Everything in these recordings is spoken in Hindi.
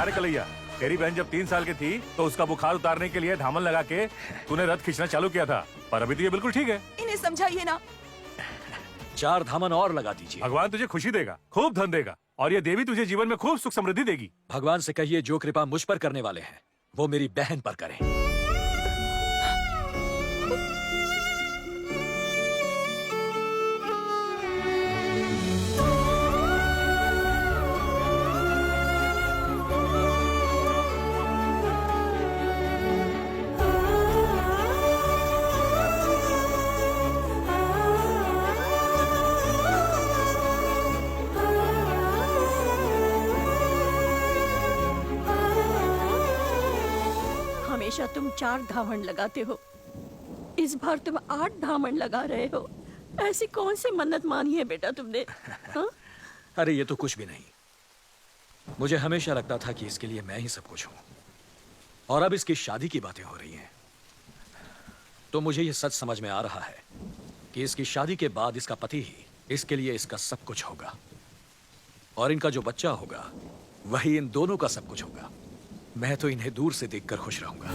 रे कलैया, तेरी बहन जब 3 साल की थी तो उसका बुखार उतारने के लिए धामन लगा के तूने रथ खींचना चालू किया था, पर अभी तो ये बिल्कुल ठीक है। इन्हें समझाइए ना। 4 धामन और लगा दीजिए। भगवान तुझे खुशी देगा, खूब धन देगा, और ये देवी तुझे जीवन में खूब सुख समृद्धि देगी। भगवान से कहिए जो कृपा मुझ पर करने वाले हैं वो मेरी बहन पर करें। हमेशा तुम 4 धामन लगाते हो, इस बार तुम 8 धामन लगा रहे हो। ऐसी कौन सी मन्नत मानी है बेटा तुमने? हाँ? अरे ये तो कुछ भी नहीं। मुझे हमेशा लगता था कि इसके लिए मैं ही सब कुछ हूं, और अब इसकी शादी की बातें हो रही हैं तो मुझे ये सच समझ में आ रहा है कि इसकी शादी के बाद इसका पति ही इसके लिए इसका सब कुछ होगा, और इनका जो बच्चा होगा वही इन दोनों का सब कुछ होगा। मैं तो इन्हें दूर से देखकर खुश रहूंगा।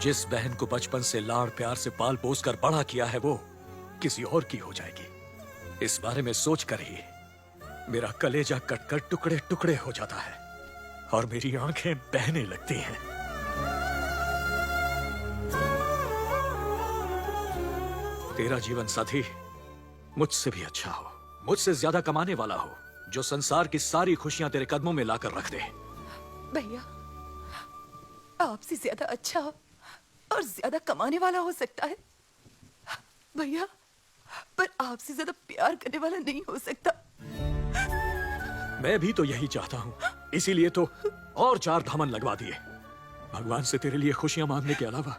जिस बहन को बचपन से लाड़ प्यार से पाल पोस कर बड़ा किया है वो किसी और की हो जाएगी। इस बारे में सोचकर ही मेरा कलेजा कटकर टुकड़े टुकड़े हो जाता है और मेरी आंखें बहने लगती हैं। तेरा जीवन साथी मुझसे भी अच्छा हो, मुझसे ज्यादा कमाने वाला हो, जो संसार की सारी खुशियां तेरे कदमों में लाकर रख दे। भैया, आपसे ज्यादा अच्छा और ज्यादा कमाने वाला हो सकता है भैया, पर आपसे ज्यादा प्यार करने वाला नहीं हो सकता। मैं भी तो यही चाहता हूँ, इसीलिए तो और 4 धामन लगवा दिए। भगवान से तेरे लिए खुशियां मांगने के अलावा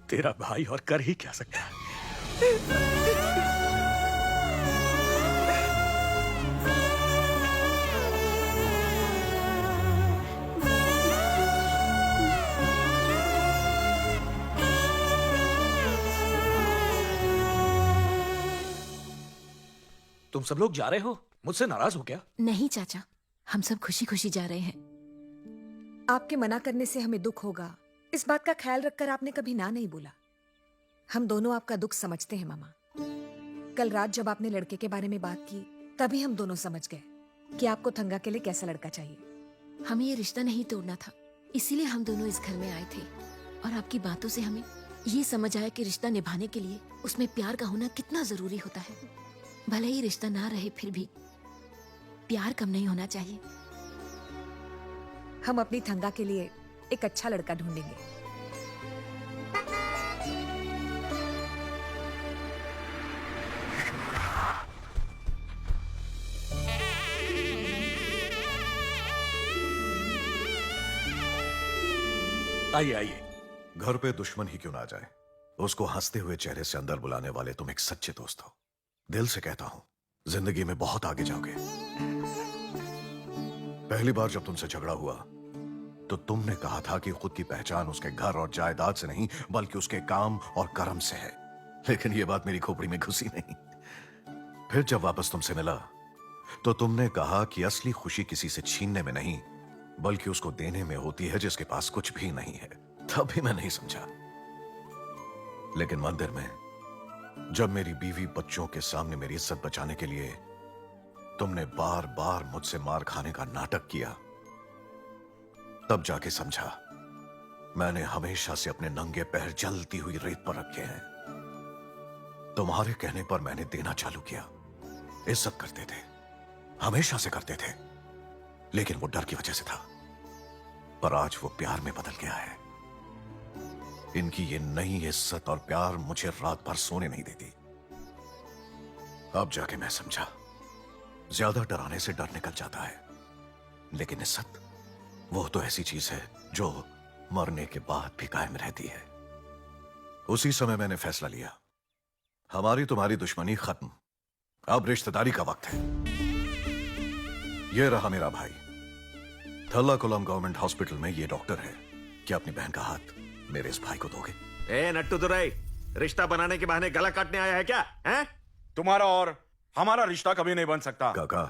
तेरा भाई और कर ही क्या सकता है। तुम सब लोग जा रहे हो, मुझसे नाराज हो क्या? नहीं चाचा, हम सब खुशी खुशी जा रहे हैं। आपके मना करने से हमें दुख होगा, इस बात का ख्याल रखकर आपने कभी ना नहीं बोला। हम दोनों आपका दुख समझते हैं मामा। कल रात जब आपने लड़के के बारे में बात की तभी हम दोनों समझ गए कि आपको थंगा के लिए कैसा लड़का चाहिए। हमें ये रिश्ता नहीं तोड़ना था, इसीलिए हम दोनों इस घर में आए थे। और आपकी बातों से हमें ये समझ आया कि रिश्ता निभाने के लिए उसमें प्यार का होना कितना जरूरी होता है। भले ही रिश्ता ना रहे फिर भी प्यार कम नहीं होना चाहिए। हम अपनी थंगा के लिए एक अच्छा लड़का ढूंढेंगे। आइए आइए। घर पे दुश्मन ही क्यों ना आ जाए, उसको हंसते हुए चेहरे से अंदर बुलाने वाले तुम एक सच्चे दोस्त हो। दिल से कहता हूं, जिंदगी में बहुत आगे जाओगे। पहली बार जब तुमसे झगड़ा हुआ तो तुमने कहा था कि खुद की पहचान उसके घर और जायदाद से नहीं बल्कि उसके काम और कर्म से है, लेकिन यह बात मेरी खोपड़ी में घुसी नहीं। फिर जब वापस तुमसे मिला तो तुमने कहा कि असली खुशी किसी से छीनने में नहीं बल्कि उसको देने में होती है जिसके पास कुछ भी नहीं है। तब भी मैं नहीं समझा, लेकिन मंदिर में जब मेरी बीवी बच्चों के सामने मेरी इज्जत बचाने के लिए तुमने बार बार मुझसे मार खाने का नाटक किया, तब जाके समझा मैंने हमेशा से अपने नंगे पैर जलती हुई रेत पर रखे हैं। तुम्हारे कहने पर मैंने देना चालू किया। इज्जत करते थे, हमेशा से करते थे, लेकिन वो डर की वजह से था। पर आज वो प्यार में बदल गया है। इनकी ये नई इज्जत और प्यार मुझे रात भर सोने नहीं देती। अब जाके मैं समझा, ज्यादा डराने से डर निकल जाता है, लेकिन इज्जत वो तो ऐसी चीज है जो मरने के बाद भी कायम रहती है। उसी समय मैंने फैसला लिया, हमारी तुम्हारी दुश्मनी खत्म, अब रिश्तेदारी का वक्त है। यह रहा मेरा भाई, थल्लाकुलम गवर्नमेंट हॉस्पिटल में ये डॉक्टर है। क्या अपनी बहन का हाथ मेरे इस भाई को दोगे? ए नट्टू दुराई, रिश्ता बनाने के बहाने गला काटने आया है क्या? हैं? तुम्हारा और हमारा रिश्ता कभी नहीं बन सकता। काका,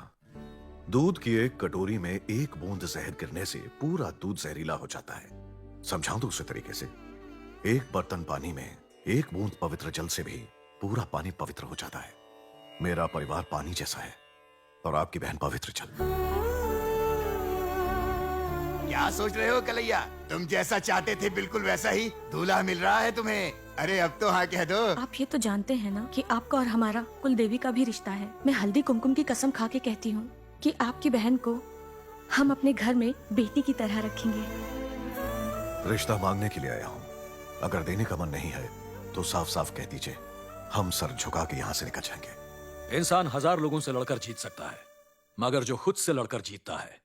दूध की एक कटोरी में एक बूंद जहर गिरने से पूरा दूध जहरीला हो जाता है। समझाऊं दूसरे तरीके से, एक बर्तन पानी में एक बूंद पवित्र जल से भी पूरा पानी पवित्र हो जाता है। मेरा परिवार पानी जैसा है और आपकी बहन पवित्र जल। क्या सोच रहे हो कलैया? तुम जैसा चाहते थे बिल्कुल वैसा ही दूल्हा मिल रहा है तुम्हें। अरे अब तो हाँ कह दो। आप ये तो जानते हैं ना कि आपका और हमारा कुलदेवी का भी रिश्ता है। मैं हल्दी कुमकुम की कसम खा के कहती हूँ कि आपकी बहन को हम अपने घर में बेटी की तरह रखेंगे। रिश्ता मांगने के लिए आया हूं। अगर देने का मन नहीं है तो साफ साफ कह दीजिए, हम सर झुका के यहाँ से निकल जाएंगे। इंसान 1000 लोगों से लड़कर जीत सकता है, मगर जो खुद से लड़कर जीतता है,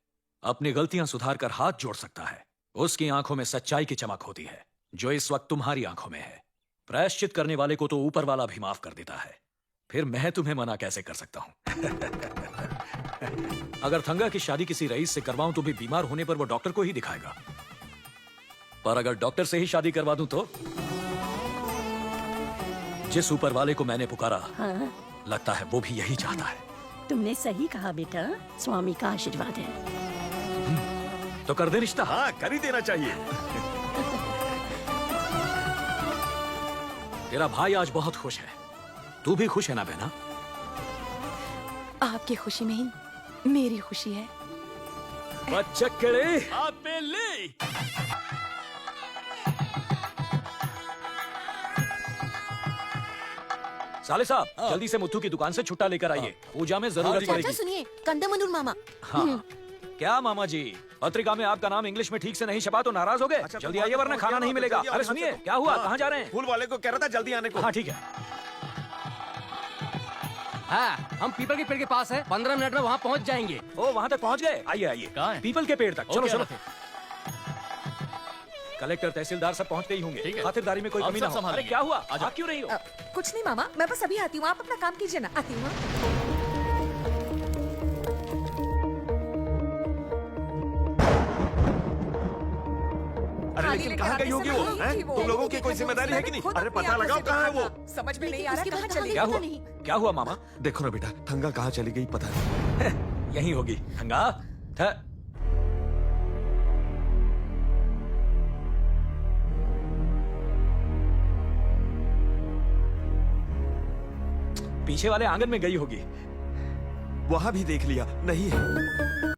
अपनी गलतियां सुधार कर हाथ जोड़ सकता है, उसकी आंखों में सच्चाई की चमक होती है, जो इस वक्त तुम्हारी आंखों में है। प्रायश्चित करने वाले को तो ऊपर वाला भी माफ कर देता है, फिर मैं तुम्हें मना कैसे कर सकता हूं? अगर थंगा की शादी किसी रईस से करवाऊं तो भी बीमार होने पर वो डॉक्टर को ही दिखाएगा, पर अगर डॉक्टर से ही शादी करवा दूं तो जिस ऊपर वाले को मैंने पुकारा, हाँ? लगता है वो भी यही चाहता है। तुमने सही कहा बेटा, स्वामी का आशीर्वाद है। तो कर दे रिश्ता। हाँ, कर ही देना चाहिए। तेरा भाई आज बहुत खुश है, तू भी खुश है ना बहना? आपकी खुशी में ही मेरी खुशी है। बच्चक्कड़े साले साहब, जल्दी से मुत्थू की दुकान से छुट्टा लेकर आइए, पूजा में जरूरत चाचा पड़ेगी। सुनिए, कंदमनुर मामा। हाँ। क्या मामा जी, पत्रिका में आपका नाम इंग्लिश में ठीक से नहीं छपा तो नाराज हो गए? जल्दी आइए वरना खाना नहीं मिलेगा। अरे सुनिए, क्या हुआ, कहाँ जा रहे हैं? फूल वाले को कह रहा था जल्दी आने को। हाँ ठीक है। हाँ, हम पीपल के पेड़ के पास है, 15 मिनट में वहाँ पहुँच जाएंगे। ओ, वहाँ तक पहुँच गए? आइए आइए, कहाँ है? पीपल के पेड़ तक। चलो चलो। फिर। कलेक्टर तहसीलदार सब पहुँच गए होंगे, ठीक है। खातिरदारी में कोई हम कमी सब ना हो। अरे संभालेंगे। क्या हुआ, आ जाओ। आप क्यों नहीं हो? कुछ नहीं मामा, मैं बस अभी आती हूँ, आप अपना काम कीजिए ना। आती हूँ। अरे लेकिन कहाँ गई होगी वो? हैं? तुम लोगों की कोई जिम्मेदारी है कि नहीं? अरे पता लगाओ कहाँ है वो। समझ में नहीं लेकिन आ रहा उसके कहाँ बाद चली क्या गई। हुआ, क्या हुआ मामा? देखो ना बेटा, थंगा कहाँ चली गई पता नहीं। यहीं होगी। हंगा पीछे वाले आंगन में गई होगी। वहां भी देख लिया, नहीं है।